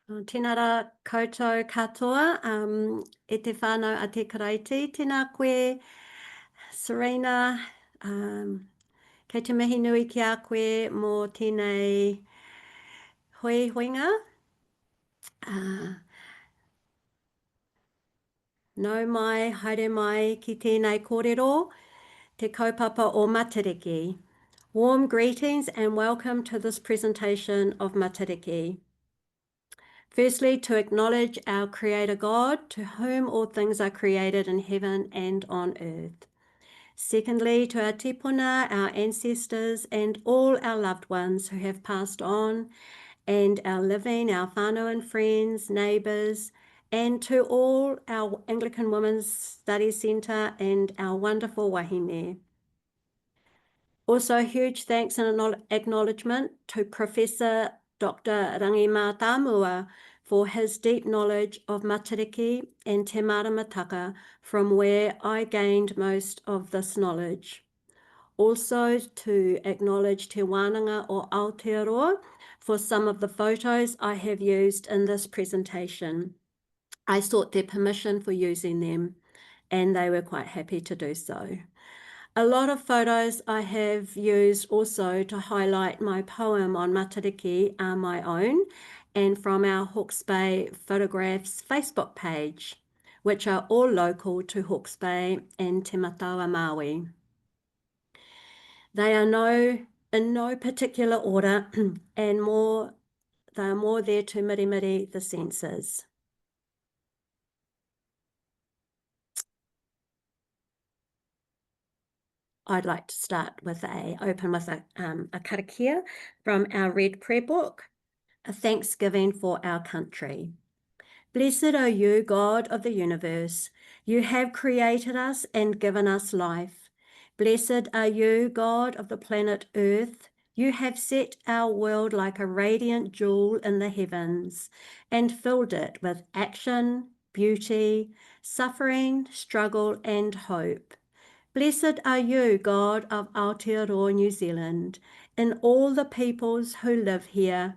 Tēnā rā koutou katoa, e te whānau a te karaiti, tēnā koe, Serena, kei te mihi nui ki a koe mō tēnei hui huinga. Nau mai, haere mai ki tēnei kōrero, te kaupapa o Matariki. Warm greetings and welcome to this presentation of Matariki. Firstly, to acknowledge our Creator God, to whom all things are created in heaven and on earth. Secondly, to our tipuna, our ancestors, and all our loved ones who have passed on, and our living, our whanau and friends, neighbours, and to all our Anglican Women's Study Centre and our wonderful wahine. Also, huge thanks and acknowledgement to Professor Dr. Rangi for his deep knowledge of Matariki and Te Maramataka, from where I gained most of this knowledge. Also to acknowledge Te Wānanga o Aotearoa for some of the photos I have used in this presentation. I sought their permission for using them, and they were quite happy to do so. A lot of photos I have used also to highlight my poem on Matariki are my own and from our Hawke's Bay Photographs Facebook page, which are all local to Hawke's Bay and Te Matawa Maui. They are in no particular order and they are more there to mirimiri the senses. I'd like to open with a karakia from our Red Prayer Book, a thanksgiving for our country. Blessed are you, God of the universe. You have created us and given us life. Blessed are you, God of the planet Earth. You have set our world like a radiant jewel in the heavens and filled it with action, beauty, suffering, struggle, and hope. Blessed are you, God of Aotearoa, New Zealand, and all the peoples who live here,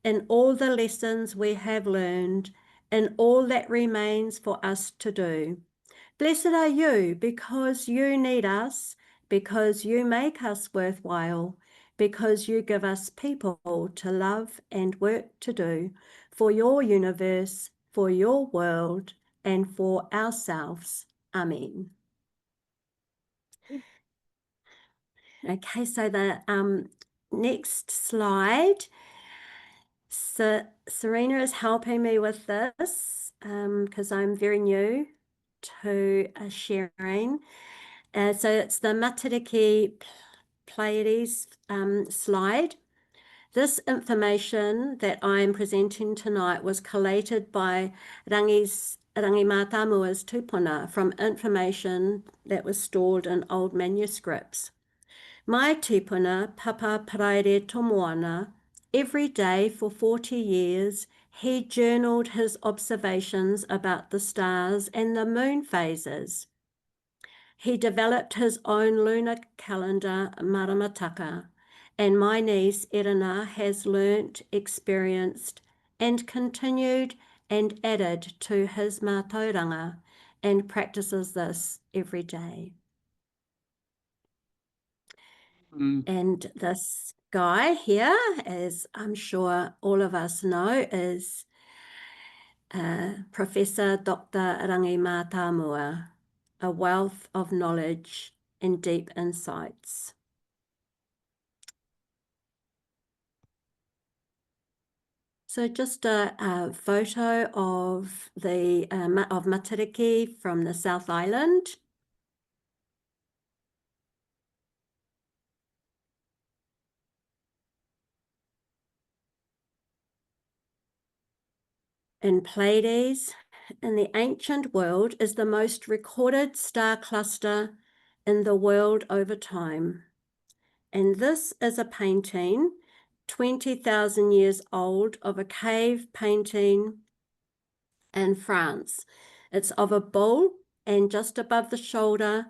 in all the lessons we have learned, and all that remains for us to do. Blessed are you because you need us, because you make us worthwhile, because you give us people to love and work to do for your universe, for your world, and for ourselves. Amen. Okay, so the next slide, Serena is helping me with this because I'm very new to sharing. So it's the Matariki Pleiades slide. This information that I'm presenting tonight was collated by Rangi Mātamua's tupuna from information that was stored in old manuscripts. My tipuna, Papa Paraire Tomoana, every day for 40 years, he journaled his observations about the stars and the moon phases. He developed his own lunar calendar, Maramataka, and my niece, Erina, has learnt, experienced, and continued and added to his mātauranga and practices this every day. And this guy here, as I'm sure all of us know, is Professor Dr. Rangi Mātamua, a wealth of knowledge and deep insights. So just a photo of of Matariki from the South Island. In Pleiades, in the ancient world, is the most recorded star cluster in the world over time. And this is a painting, 20,000 years old, of a cave painting in France. It's of a bull, and just above the shoulder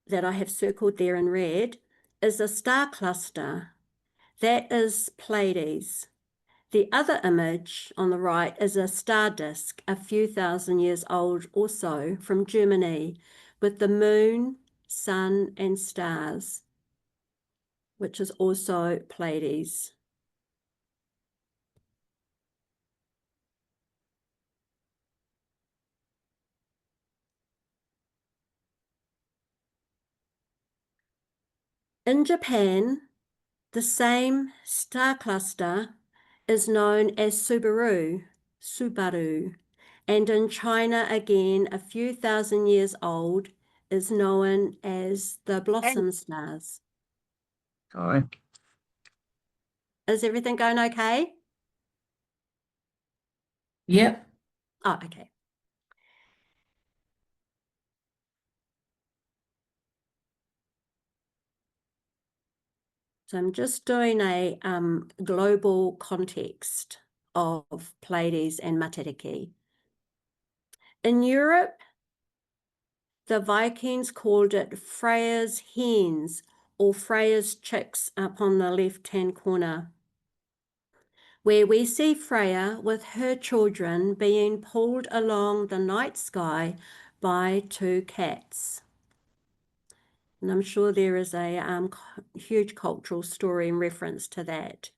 that I have circled there in red is a star cluster. That is Pleiades. The other image on the right is a star disk, a few thousand years old or so, from Germany, with the moon, sun, and stars, which is also Pleiades. In Japan, the same star cluster is known as Subaru, and in China again, a few thousand years old, is known as the blossom stars. Hi. Is everything going okay? Yep. Oh, okay. So I'm just doing a global context of Pleiades and Matariki. In Europe, the Vikings called it Freya's hens or Freya's chicks up on the left-hand corner, where we see Freya with her children being pulled along the night sky by two cats. And I'm sure there is a huge cultural story in reference to that.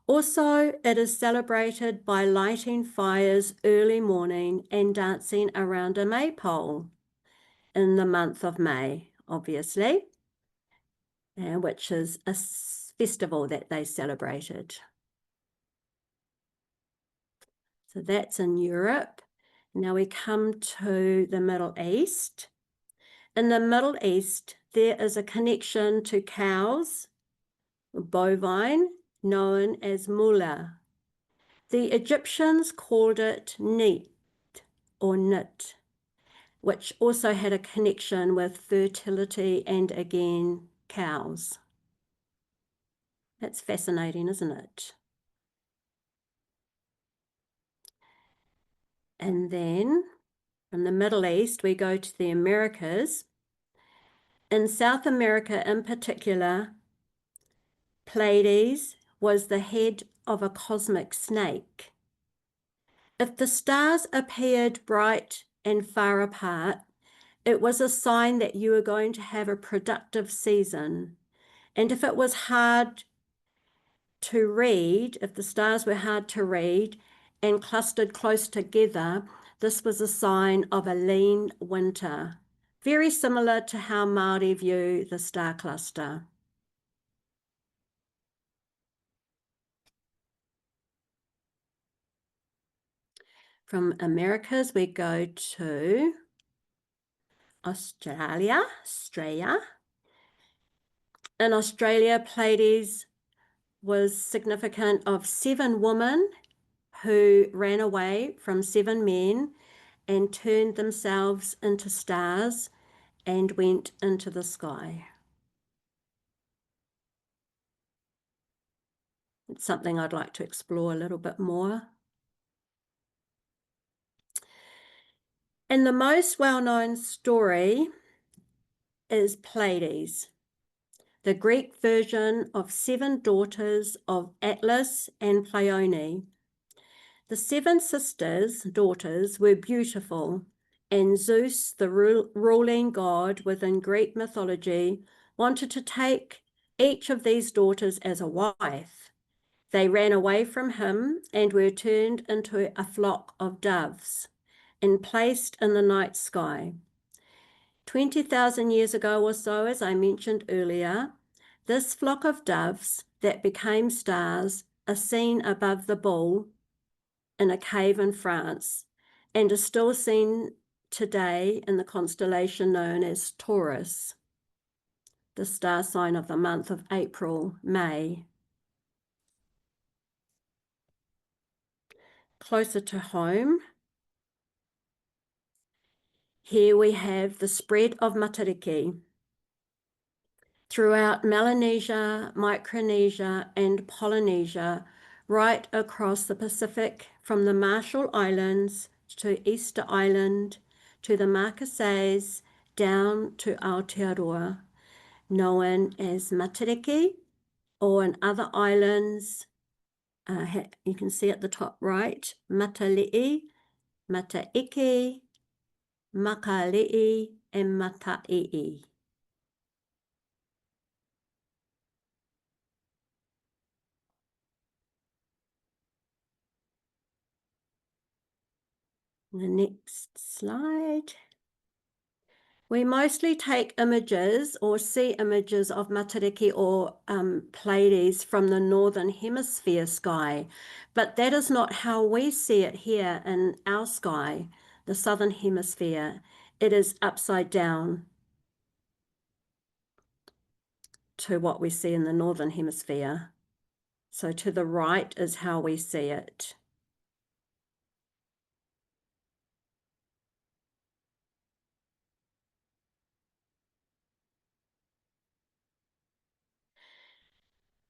Also, it is celebrated by lighting fires early morning and dancing around a maypole in the month of May, obviously, which is a festival that they celebrated. So that's in Europe. Now we come to the Middle East. In the Middle East, there is a connection to cows, bovine, known as mula. The Egyptians called it neat or nit, which also had a connection with fertility and again cows. That's fascinating, isn't it? And then from the Middle East, we go to the Americas. In South America in particular, Pleiades was the head of a cosmic snake. If the stars appeared bright and far apart, it was a sign that you were going to have a productive season. And if it was hard to read, if the stars were hard to read and clustered close together, this was a sign of a lean winter. Very similar to how Māori view the star cluster. From Americas, we go to Australia. In Australia, Pleiades was significant of 7 women who ran away from 7 men and turned themselves into stars and went into the sky. It's something I'd like to explore a little bit more. And the most well-known story is Pleiades, the Greek version of 7 daughters of Atlas and Pleione. The 7 daughters, were beautiful, and Zeus, the ruling god within Greek mythology, wanted to take each of these daughters as a wife. They ran away from him and were turned into a flock of doves and placed in the night sky. 20,000 years ago or so, as I mentioned earlier, this flock of doves that became stars are seen above the bull in a cave in France and is still seen today in the constellation known as Taurus, the star sign of the month of April, May. Closer to home, here we have the spread of Matariki. Throughout Melanesia, Micronesia, and Polynesia, right across the Pacific from the Marshall Islands to Easter Island, to the Marquesas, down to Aotearoa, known as Matariki, or in other islands, You can see at the top right, Matali'i, Mataiki, Makali'i, and Matai'i. The next slide. We mostly take images or see images of Matariki or Pleiades from the northern hemisphere sky, but that is not how we see it here in our sky, the southern hemisphere. It is upside down to what we see in the northern hemisphere. So to the right is how we see it.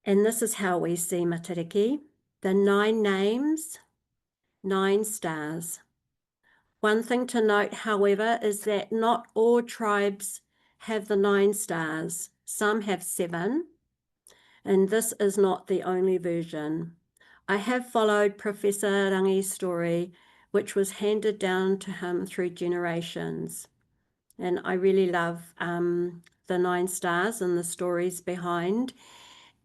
And this is how we see Matariki. The 9 names, 9 stars. One thing to note, however, is that not all tribes have the 9 stars. Some have 7, and this is not the only version. I have followed Professor Rangi's story, which was handed down to him through generations. And I really love the 9 stars and the stories behind,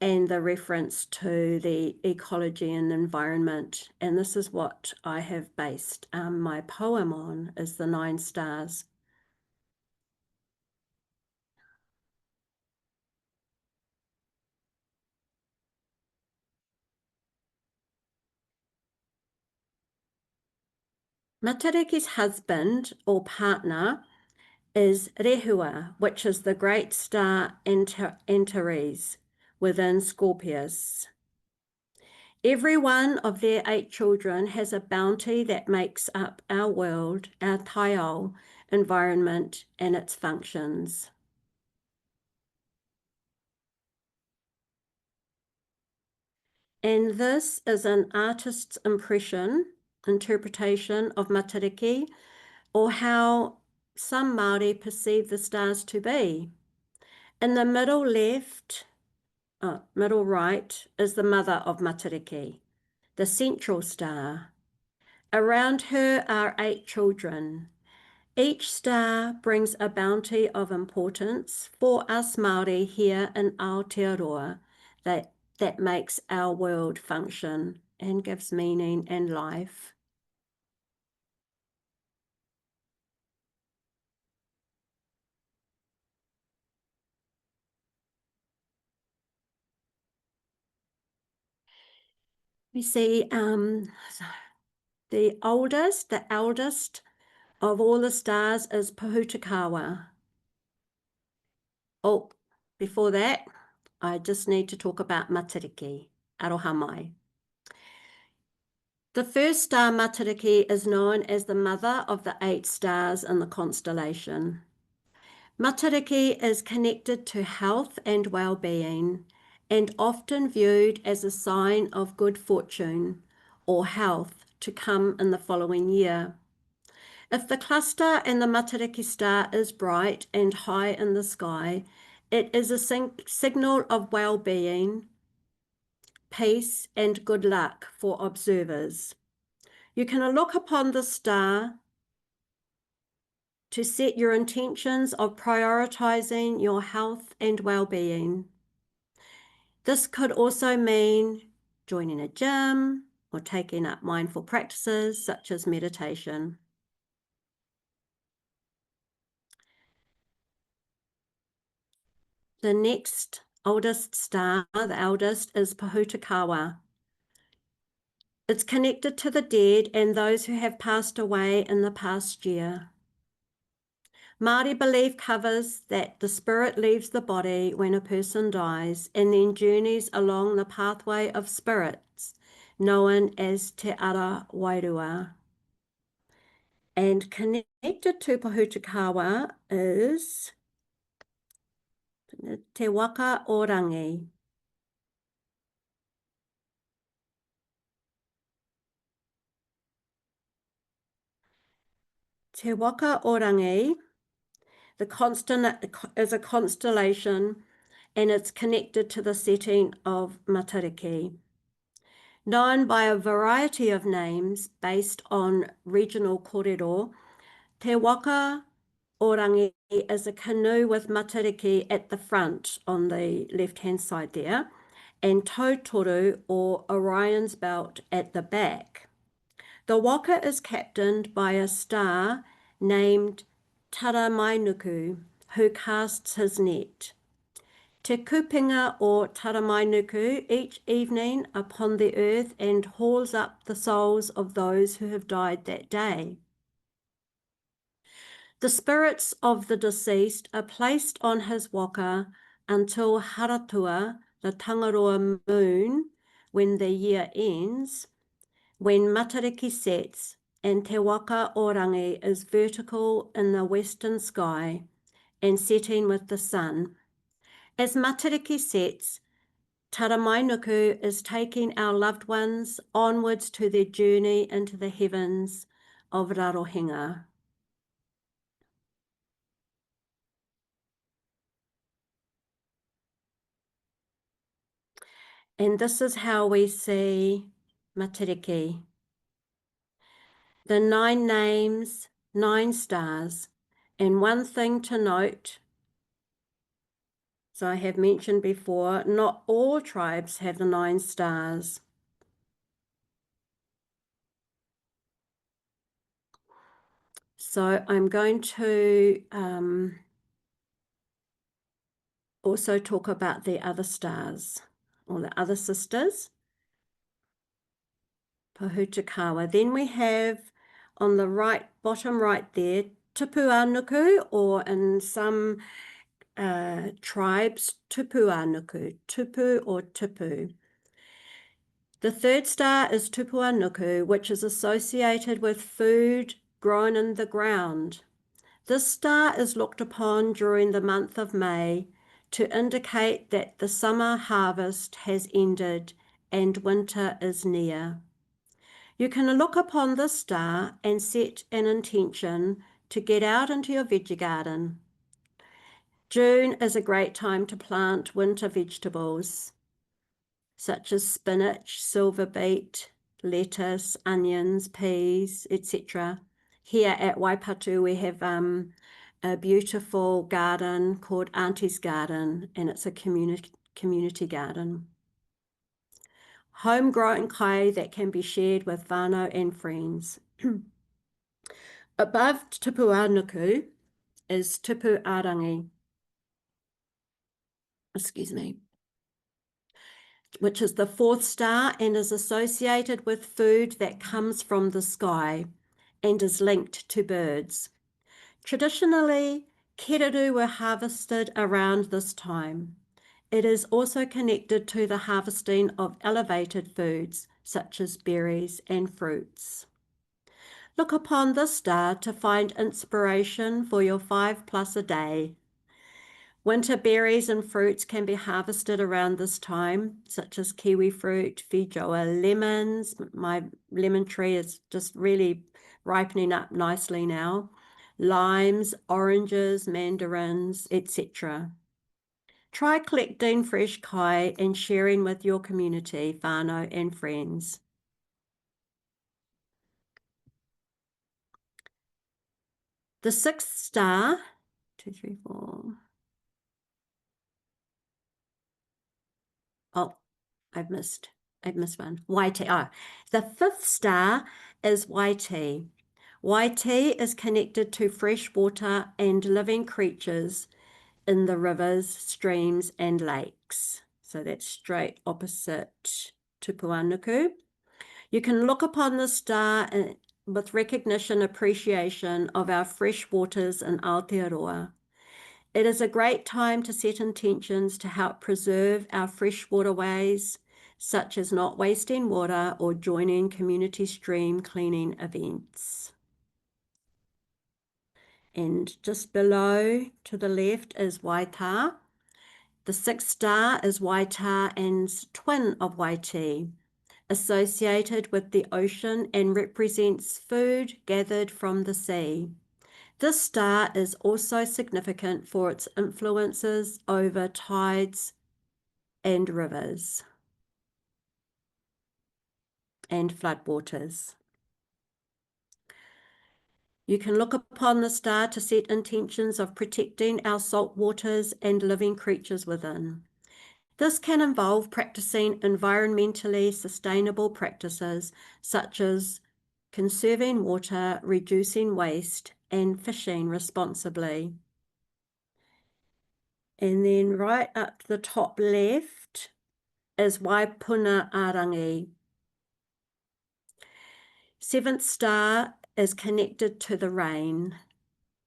and the reference to the ecology and environment. And this is what I have based my poem on, is the 9 stars. Matariki's husband or partner is Rehua, which is the great star Antares within Scorpius. Every one of their 8 children has a bounty that makes up our world, our taiao environment and its functions. And this is an artist's interpretation of Matariki, or how some Māori perceive the stars to be. In the middle right is the mother of Matariki, the central star. Around her are 8 children. Each star brings a bounty of importance for us Māori here in Aotearoa that makes our world function and gives meaning and life. We see the eldest of all the stars is Pahutakawa. Oh, before that, I just need to talk about Matariki, Aroha mai. The first star, Matariki, is known as the mother of the 8 stars in the constellation. Matariki is connected to health and well-being and often viewed as a sign of good fortune or health to come in the following year. If the cluster and the Matariki star is bright and high in the sky, it is a signal of well-being, peace, and good luck for observers. You can look upon the star to set your intentions of prioritizing your health and well-being. This could also mean joining a gym or taking up mindful practices such as meditation. The next oldest star, the eldest, is Pahutakawa. It's connected to the dead and those who have passed away in the past year. Māori belief covers that the spirit leaves the body when a person dies and then journeys along the pathway of spirits, known as Te Ara Wairua. And connected to Pahutakawa is Te Waka Orangi. Te Waka Orangi is a constellation, and it's connected to the setting of Matariki. Known by a variety of names based on regional kōrero, Te Waka Orangi is a canoe with Matariki at the front on the left-hand side there, and Tautoru or Orion's belt at the back. The waka is captained by a star named Taramainuku, who casts his net. Te kupinga o Taramainuku each evening upon the earth and hauls up the souls of those who have died that day. The spirits of the deceased are placed on his waka until Haratua, the Tangaroa moon, when the year ends, when Matariki sets and Te Waka Orangi is vertical in the western sky and setting with the sun. As Matariki sets, Taramainuku is taking our loved ones onwards to their journey into the heavens of Rarohenga. And this is how we see Matariki. The 9 names, 9 stars. And one thing to note, so I have mentioned before, not all tribes have the 9 stars. So I'm going to also talk about the other stars, or the other sisters. Pahutakawa. Then we have on the right, bottom right there, Tupuanuku, or in some tribes, Tupuanuku, Tupu or Tupu. The 3rd star is Tupuanuku, which is associated with food grown in the ground. This star is looked upon during the month of May to indicate that the summer harvest has ended and winter is near. You can look upon this star and set an intention to get out into your veggie garden. June is a great time to plant winter vegetables, such as spinach, silver beet, lettuce, onions, peas, etc. Here at Waipatu, we have a beautiful garden called Auntie's Garden, and it's a community garden. Homegrown kai that can be shared with whanau and friends. Above Tupuanuku is Tupuarangi, which is the 4th star and is associated with food that comes from the sky and is linked to birds. Traditionally, kereru were harvested around this time. It is also connected to the harvesting of elevated foods such as berries and fruits. Look upon this star to find inspiration for your 5+ a day. Winter berries and fruits can be harvested around this time, such as kiwi fruit, feijoa lemons. My lemon tree is just really ripening up nicely now. Limes, oranges, mandarins, etc. Try collecting fresh kai and sharing with your community, whanau and friends. The 6th star, 2, 3, 4. Oh, I've missed one. YT. Oh, the 5th star is YT. YT is connected to fresh water and living creatures in the rivers, streams, and lakes. So that's straight opposite Tupuanuku. You can look upon the star with recognition, appreciation of our fresh waters in Aotearoa. It is a great time to set intentions to help preserve our fresh waterways, such as not wasting water or joining community stream cleaning events. And just below to the left is Waita. The 6th star is Waita and twin of Waiti, associated with the ocean and represents food gathered from the sea. This star is also significant for its influences over tides and rivers. and floodwaters. You can look upon the star to set intentions of protecting our salt waters and living creatures within. This can involve practicing environmentally sustainable practices such as conserving water, reducing waste, and fishing responsibly. And then right up the top left is Waipunaarangi. Seventh star is connected to the rain.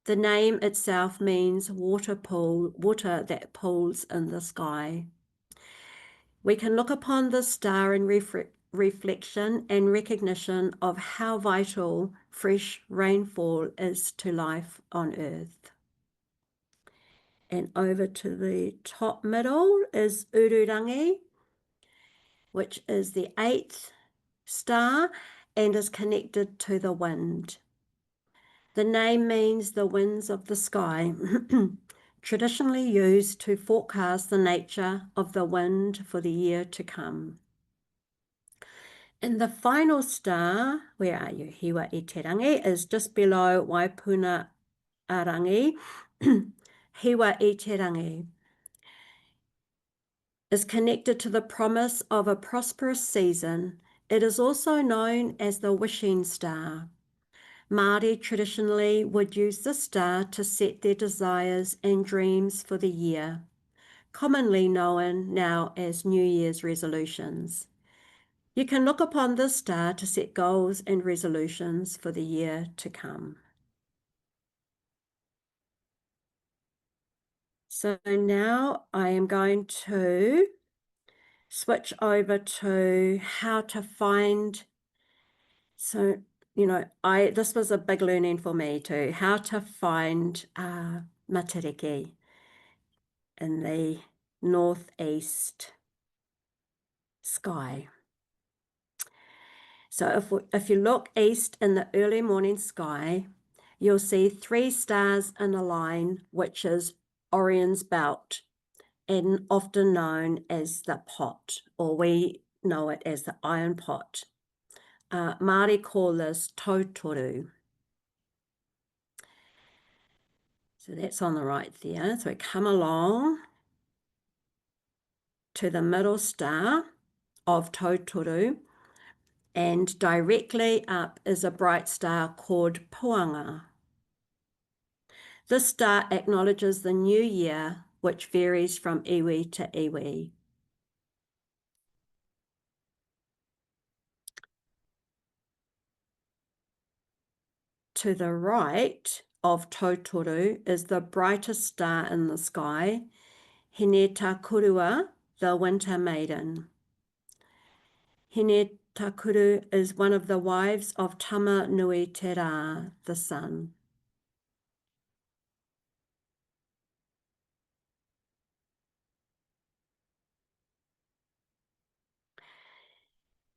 The name itself means water that pools in the sky. We can look upon this star in reflection and recognition of how vital fresh rainfall is to life on Earth. And over to the top middle is Ururangi, which is the 8th star and is connected to the wind. The name means the winds of the sky, traditionally used to forecast the nature of the wind for the year to come. And the final star, where are you? Hiwa i te rangi, is just below Waipuna Arangi. Hiwa i te rangi is connected to the promise of a prosperous season. It is also known as the wishing star. Māori traditionally would use this star to set their desires and dreams for the year, commonly known now as New Year's resolutions. You can look upon this star to set goals and resolutions for the year to come. So now I am going to switch over to how to find, so, this was a big learning for me too, how to find Matariki in the northeast sky. So if you look east in the early morning sky, you'll see 3 stars in a line, which is Orion's belt, and often known as the pot, or we know it as the iron pot. Māori call this tautoru. So that's on the right there. So we come along to the middle star of tautoru, and directly up is a bright star called Puanga. This star acknowledges the new year, which varies from iwi to iwi. To the right of tautoru is the brightest star in the sky, Hine Takurua, the winter maiden. Hine Takuru is one of the wives of Tama Nui Te Rā, the sun.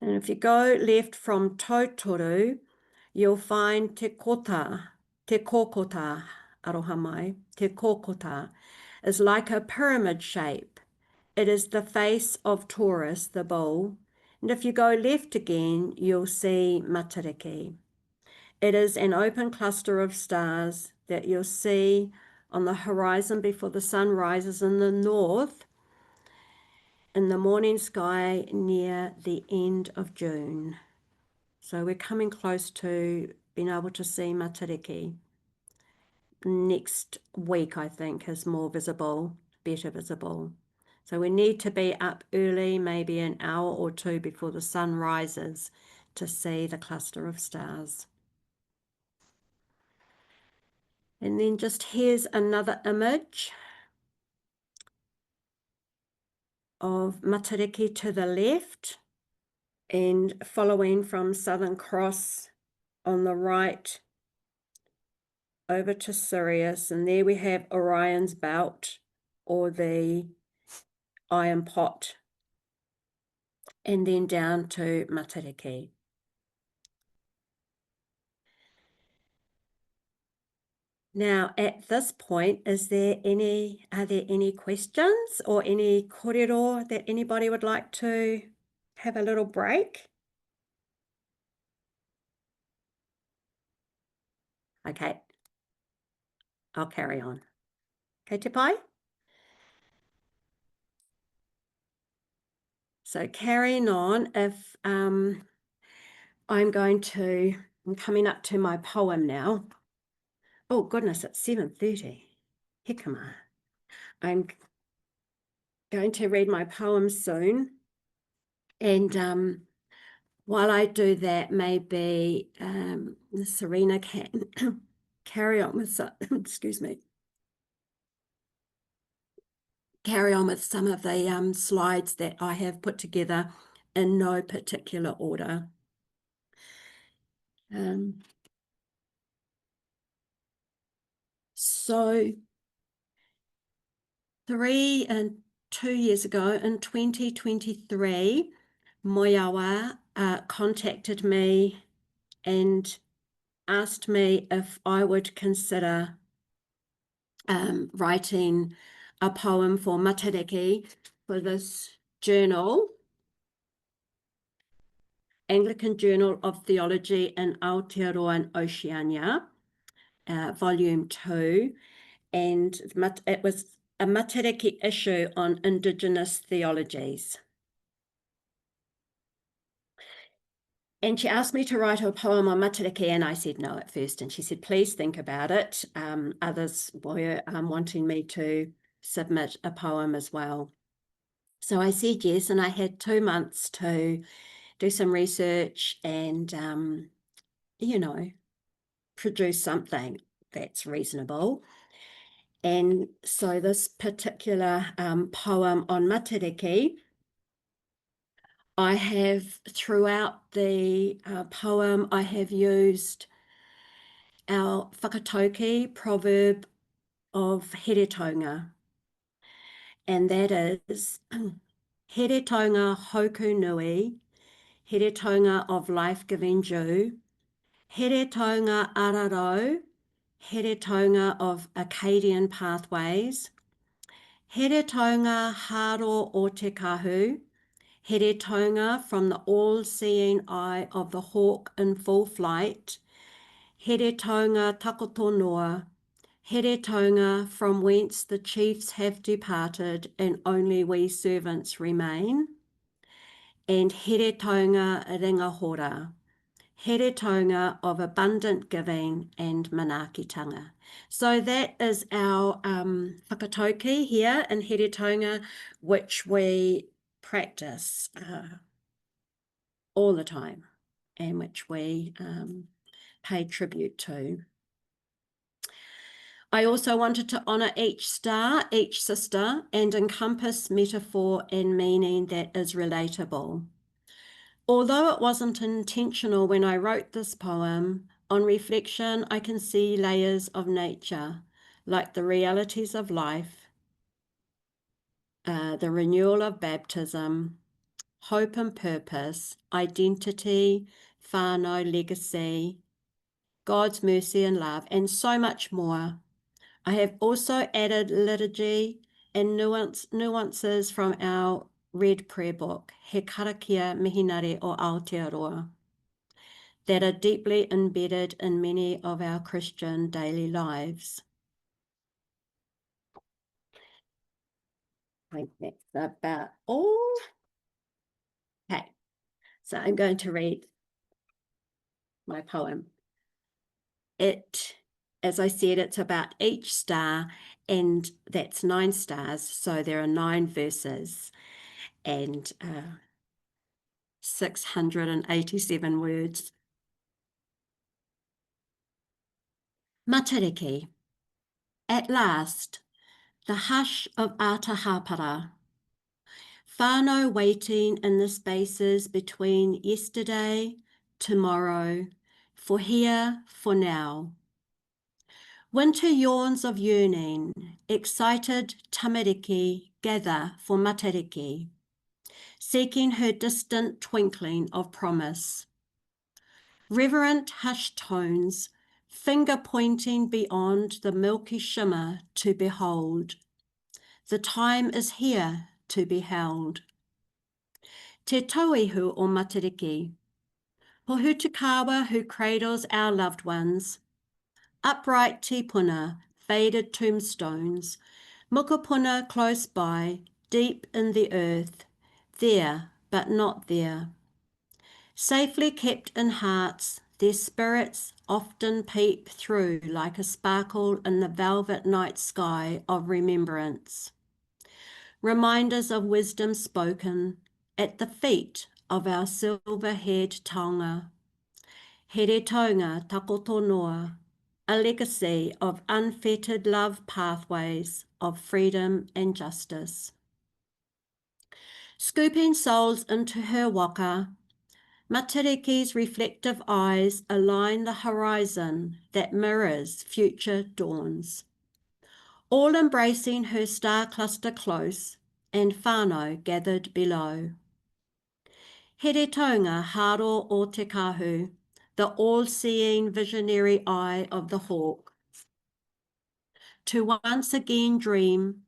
And if you go left from tautoru, you'll find te kokota, aroha mai, te kokota is like a pyramid shape. It is the face of Taurus, the bull. And if you go left again, you'll see Matariki. It is an open cluster of stars that you'll see on the horizon before the sun rises in the north, in the morning sky near the end of June. So we're coming close to being able to see Matariki. Next week, I think, is more visible, better visible. So we need to be up early, maybe an hour or 2 before the sun rises to see the cluster of stars. And then just here's another image of Matariki to the left, and following from Southern Cross on the right over to Sirius, and there we have Orion's belt, or the iron pot, and then down to Matariki. Now, at this point, are there any questions or any kōrero that anybody would like to have a little break? Okay, I'll carry on. Okay, te pai? So carrying on, if I'm coming up to my poem now. Oh goodness, it's 7:30. Hikama. I'm going to read my poem soon. And while I do that, maybe Serena can carry on with some, excuse me, carry on with some of the slides that I have put together in no particular order. So 2 years ago, in 2023, Moyawa contacted me and asked me if I would consider writing a poem for Matariki for this journal, Anglican Journal of Theology in Aotearoa and Oceania, Volume 2, and it was a Matariki issue on Indigenous theologies. And she asked me to write a poem on Matariki, and I said no at first. And she said, please think about it. Others were wanting me to submit a poem as well. So I said yes, and I had 2 months to do some research and, produce something that's reasonable. And so this particular poem on Matariki, I have, throughout the poem, I have used our whakatauki proverb of heretaunga, and that is heretaunga hoku nui, heretaunga of life-giving dew, heretaunga ararau, heretaunga of Akkadian pathways, heretaunga haro o te kahu, heretaunga from the all-seeing eye of the hawk in full flight, heretaunga takoto noa, heretaunga from whence the chiefs have departed and only we servants remain, and heretaunga ringahora, heretaunga of abundant giving and manaakitanga. So that is our whakatauki here in heretaunga, which we practice all the time and which we pay tribute to. I also wanted to honour each star, each sister, and encompass metaphor and meaning that is relatable. Although it wasn't intentional when I wrote this poem, on reflection I can see layers of nature, like the realities of life, the renewal of baptism, hope and purpose, identity, whanau, legacy, God's mercy and love, and so much more. I have also added liturgy and nuances from our red prayer book, He Karakia Mihinare o Aotearoa, that are deeply embedded in many of our Christian daily lives. I think that's about all. Okay, so I'm going to read my poem. As I said, it's about each star, and that's 9 stars, so there are 9 verses and 687 words. Matariki. At last, the hush of ata hapara. Whanau waiting in the spaces between yesterday, tomorrow, for here, for now. Winter yawns of yearning, excited tamariki gather for Matariki, seeking her distant twinkling of promise. Reverent hushed tones, finger pointing beyond the milky shimmer to behold. The time is here to be held. Te tauihu o Matariki, Pohutukawa who cradles our loved ones, upright tipuna, faded tombstones, mukapuna close by, deep in the earth, there but not there. Safely kept in hearts, their spirits often peep through like a sparkle in the velvet night sky of remembrance. Reminders of wisdom spoken at the feet of our silver-haired taonga. Here taonga takoto noa, a legacy of unfettered love pathways of freedom and justice. Scooping souls into her waka, Matariki's reflective eyes align the horizon that mirrors future dawns, all embracing her star cluster close and whanau gathered below. Here taonga haro o te kahu, the all-seeing visionary eye of the hawk, to once again dream,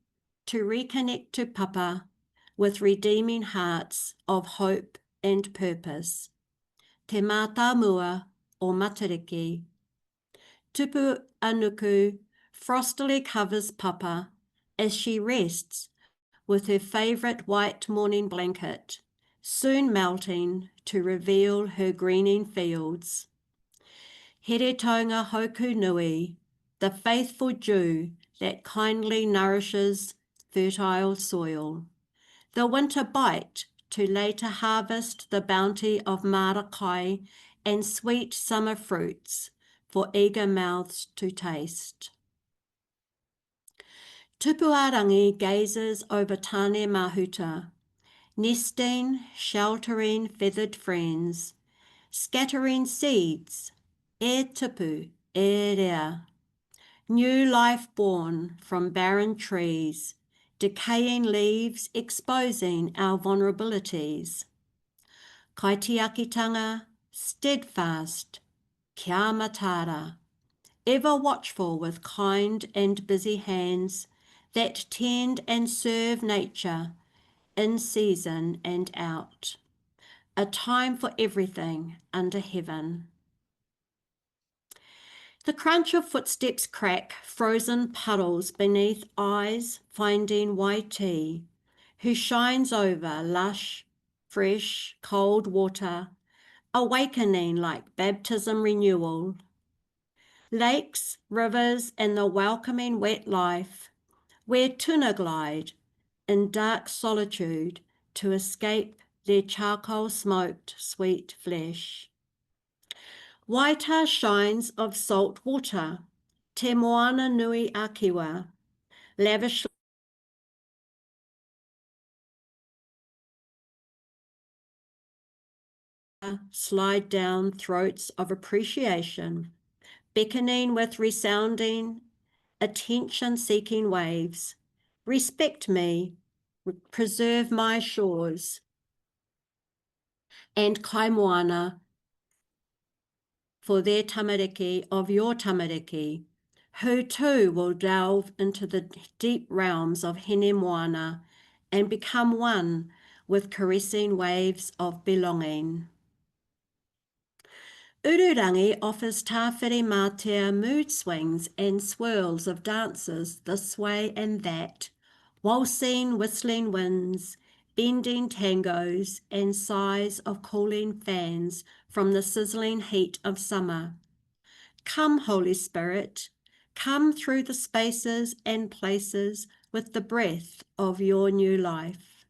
to reconnect to papa with redeeming hearts of hope and purpose. Te mata mua o Matariki. Tupu anuku frostily covers papa as she rests with her favourite white morning blanket, soon melting to reveal her greening fields. Here taonga hoku nui, the faithful dew that kindly nourishes fertile soil. The winter bite to later harvest the bounty of Matariki and sweet summer fruits for eager mouths to taste. Tupuarangi gazes over Tane Mahuta, nesting, sheltering feathered friends, scattering seeds, e tupu, e rea, new life born from barren trees, decaying leaves exposing our vulnerabilities. Kaitiakitanga, steadfast, kia matara, ever watchful with kind and busy hands that tend and serve nature in season and out. A time for everything under heaven. The crunch of footsteps crack frozen puddles beneath eyes finding YT, who shines over lush, fresh, cold water, awakening like baptism renewal. Lakes, rivers, and the welcoming wet life, where tuna glide in dark solitude to escape their charcoal-smoked sweet flesh. Waita shines of salt water, te moana nui akiwa, lavishly slide down throats of appreciation, beckoning with resounding, attention-seeking waves. Respect me, preserve my shores. And kaimoana for their tamariki of your tamariki, who too will delve into the deep realms of hene moana and become one with caressing waves of belonging. Ururangi offers tāwhiri mātea mood swings and swirls of dances this way and that, waltzing, whistling winds, bending tangos and sighs of cooling fans from the sizzling heat of summer. Come, Holy Spirit, come through the spaces and places with the breath of your new life.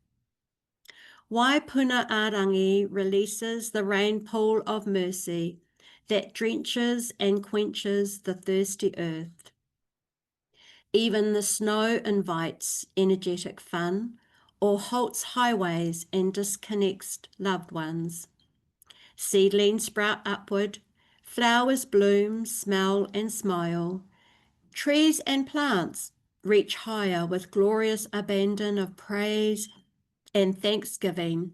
Waipuna Arangi releases the rain pool of mercy that drenches and quenches the thirsty earth. Even the snow invites energetic fun or halts highways and disconnects loved ones. Seedlings sprout upward, flowers bloom, smell and smile. Trees and plants reach higher with glorious abandon of praise and thanksgiving.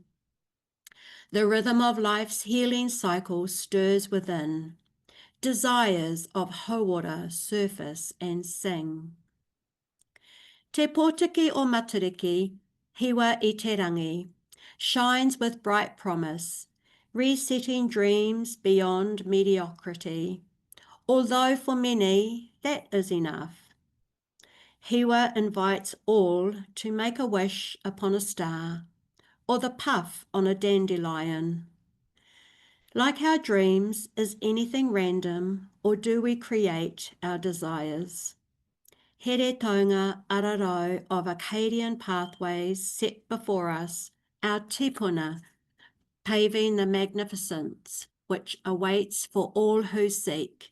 The rhythm of life's healing cycle stirs within. Desires of hauora surface and sing. Te pōtiki o Matariki, hiwa I te rangi, shines with bright promise, resetting dreams beyond mediocrity. although for many that is enough. Hiwa invites all to make a wish upon a star, or the puff on a dandelion. Like our dreams, is anything random, or do we create our desires? Here taunga ararau of Acadian pathways set before us, our tipuna, paving the magnificence which awaits for all who seek.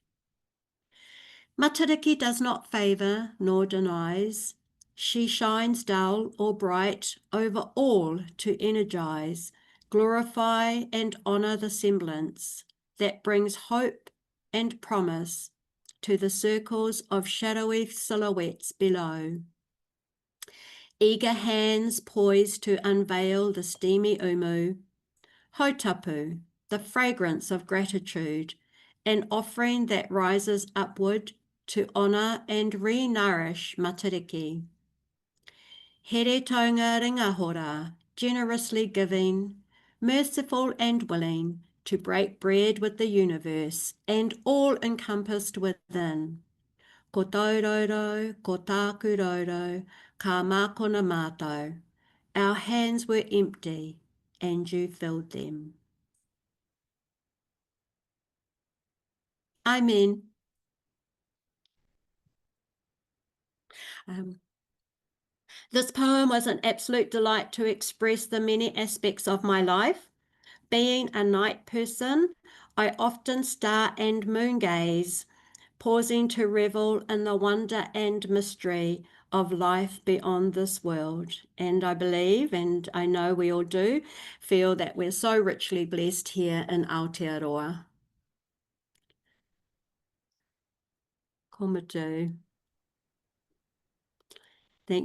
Matariki does not favour nor denies. She shines dull or bright over all to energize, glorify and honour the semblance that brings hope and promise to the circles of shadowy silhouettes below. Eager hands poised to unveil the steamy umu, hautapu, the fragrance of gratitude, an offering that rises upward to honour and re-nourish Matariki. Here taunga ringahora, generously giving, merciful and willing to break bread with the universe and all encompassed within. Ko tauroro, ko tāku roro, ka mākona mātou. Our hands were empty and you filled them. Amen. This poem was an absolute delight to express the many aspects of my life. Being a night person, I often star and moon gaze, pausing to revel in the wonder and mystery of life beyond this world. And I believe, and I know we all do, feel that we're so richly blessed here in Aotearoa. Komatu. Thank you.